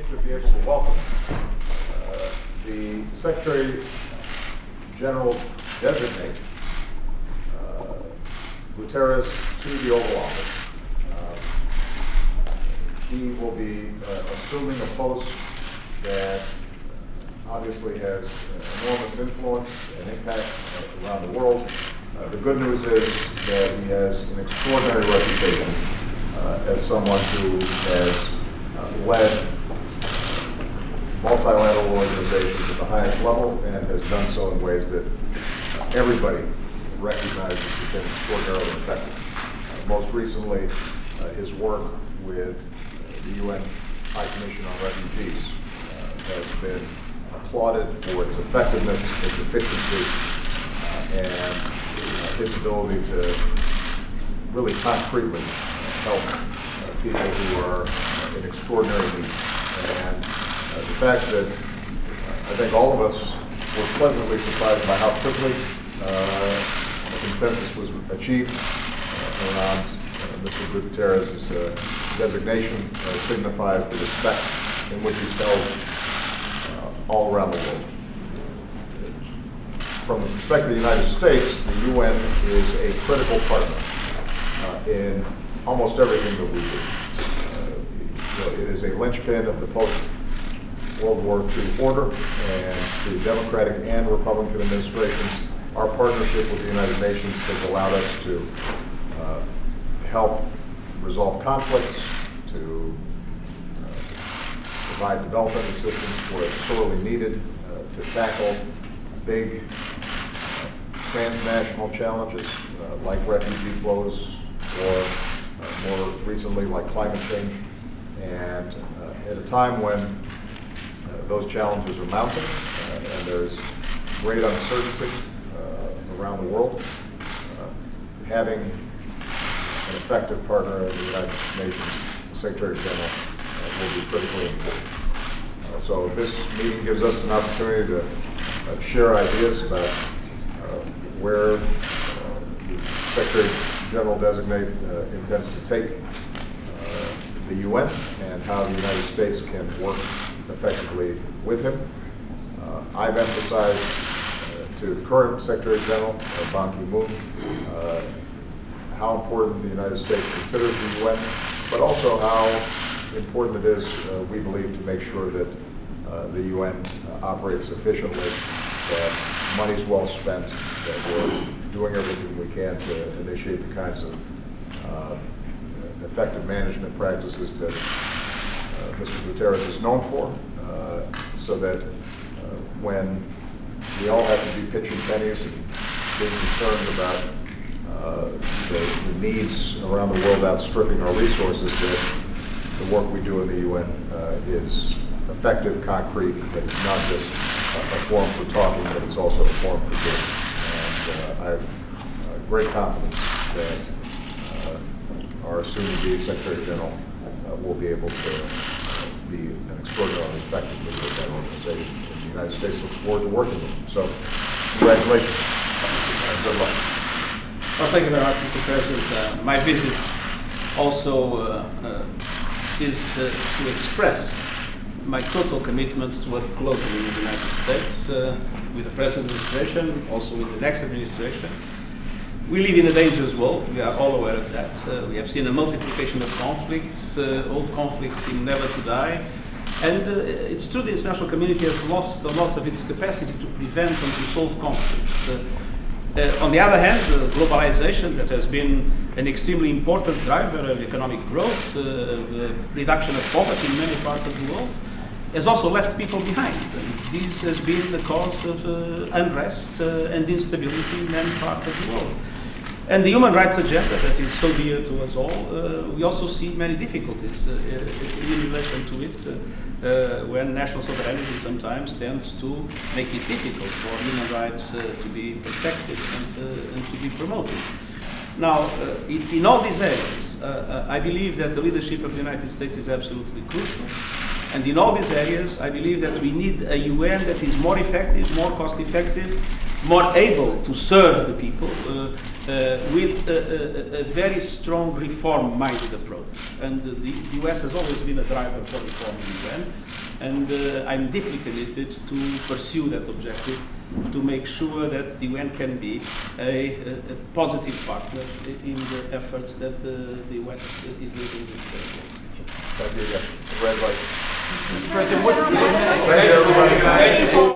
pleased to be able to welcome the Secretary General designate, Guterres, to the Oval Office. He will be assuming a post that obviously has enormous influence and impact around the world. The good news is that he has an extraordinary reputation as someone who has led multilateral organizations at the highest level and has done so in ways that everybody recognizes has been extraordinarily effective. Most recently, his work with the UN High Commission on Refugees has been applauded for its effectiveness, its efficiency, and his ability to really concretely help people who are in extraordinary need. And the fact that I think all of us were pleasantly surprised by how quickly a consensus was achieved around Mr. Guterres' designation signifies the respect in which he's held all around the world. From the perspective of the United States, the UN is a critical partner in almost everything that we do. It is a linchpin of the post-World War II order, and through Democratic and Republican administrations, our partnership with the United Nations has allowed us to help resolve conflicts, to provide development assistance where it's sorely needed, to tackle big transnational challenges like refugee flows or more recently like climate change. And at a time when those challenges are mounting and there's great uncertainty around the world, having an effective partner in the United Nations Secretary General will be critically important. So this meeting gives us an opportunity to share ideas about where the Secretary General designate intends to take the UN and how the United States can work effectively with him. I've emphasized to the current Secretary General, Ban Ki-moon, how important the United States considers the UN, but also how important it is, we believe, to make sure that the UN operates efficiently, that money's well spent, that we're doing everything we can to initiate the kinds of effective management practices that Mr. Guterres is known for, so that when we all have to be pitching pennies and being concerned about the needs around the world outstripping our resources, that the work we do in the UN is effective, concrete, that it's not just a forum for talking, but it's also a forum for doing. And I have great confidence that our soon-to-be Secretary General will be able to be an extraordinarily effective leader of that organization. And the United States looks forward to working with him. So, congratulations and good luck. Well, thank you very much, Mr. President. My visit also is to express my total commitment to work closely with the United States, with the present administration, also with the next administration. We live in a dangerous world. We are all aware of that. We have seen a multiplication of conflicts. Old conflicts seem never to die. And it's true the international community has lost a lot of its capacity to prevent and to solve conflicts. On the other hand, globalization, that has been an extremely important driver of economic growth, the reduction of poverty in many parts of the world, has also left people behind. And this has been the cause of unrest and instability in many parts of the world. And the human rights agenda that is so dear to us all, we also see many difficulties in relation to it, when national sovereignty sometimes tends to make it difficult for human rights to be protected and to be promoted. Now, in all these areas, I believe that the leadership of the United States is absolutely crucial. And in all these areas, I believe that we need a UN that is more effective, more cost effective, more able to serve the people, with a very strong reform-minded approach. And the US has always been a driver for reform in the UN, and I'm deeply committed to pursue that objective, to make sure that the UN can be a positive partner in the efforts that the US is leading with. Thank you again. Congratulations. Mr. President, what? Thank you, everybody. Thank you.